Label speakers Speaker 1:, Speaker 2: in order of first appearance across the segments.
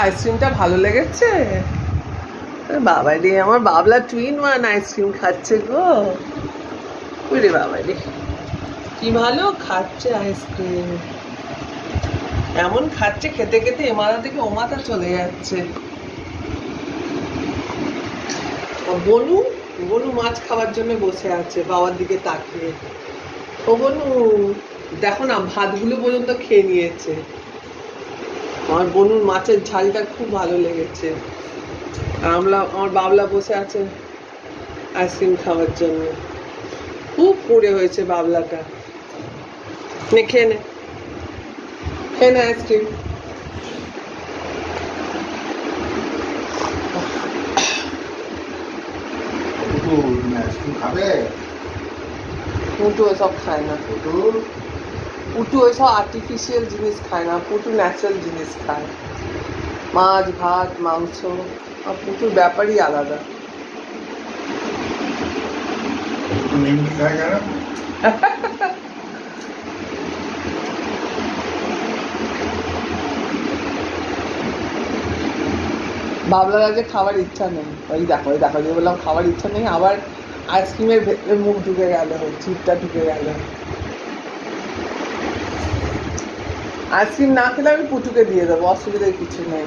Speaker 1: আইসক্রিমটা ভালো লেগেছে? বাবা রে, আমার বাবলা টুইন ওয়ান আইসক্রিম খাচ্ছে গো। ওরে বাবা রে, কি ভালো খাচ্ছে আইসক্রিম। এমন খাচ্ছে, খেতে খেতে এ মাথা থেকে ও মাথা চলে যাচ্ছে। বনু বনু মাছ খাওয়ার জন্য বসে আছে বাবার দিকে তাকিয়ে। ও বনু, দেখো না, ভাতগুলো পর্যন্ত খেয়ে নিয়েছে। আমার বনুর মাছের ঝালটা খুব ভালো লেগেছে। আমার বাবলা বসে আছে আইসক্রিম খাওয়ার জন্য। খুব পুড়ে হয়েছে বাবলাটা। খেয়ে নে, খেয়ে নে আইসক্রিম। পুটু এসব খায় না। পুটু এসব আর্টিফিশিয়াল জিনিস খায় না, পুটু ন্যাচারাল জিনিস খায়। মাছ, ভাত, মাংস। আর পুটুর ব্যাপারই আলাদা। বাবলার আজকে খাবার ইচ্ছা নেই। ওই দেখো যে বললাম খাবার ইচ্ছা নেই, আবার আইসক্রিমের ভেতরে মুখ ঢুকে গেল, চিপটা ঢুকে গেল। আইসক্রিম না খেলে আমি পুটুকে দিয়ে দেবো, অসুবিধার কিছু নেই।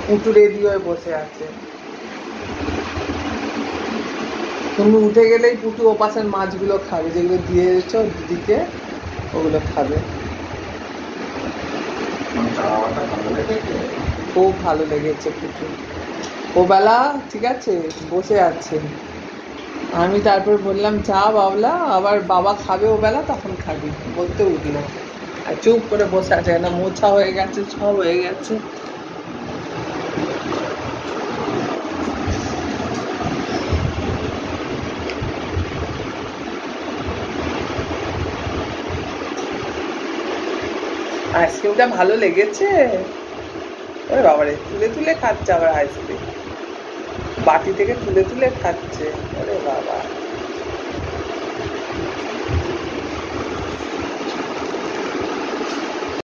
Speaker 1: পুটু রেডি হয়ে বসে আছে। তুমি উঠে গেলেই পুটু ও পাশের মাছগুলো খাবে, যেগুলো দিয়েছো দিদিকে, ওগুলো খাবে। খুব ভালো লেগেছে পুটু। ও বেলা ঠিক আছে বসে আছে। আমি তারপর বললাম যা বাবলা, আবার বাবা খাবে ও বেলা, তখন খাবি বলতে উঠলো। আর চুপ করে বসে আছে, না মোছা হয়ে গেছে, সব হয়ে গেছে। আইসক্রিমটা ভালো লেগেছে? ওরে বাবারে, তুলে তুলে খাচ্ছে আবার আইসক্রিম, বাটি থেকে তুলে তুলে খাচ্ছে। ওরে বাবা।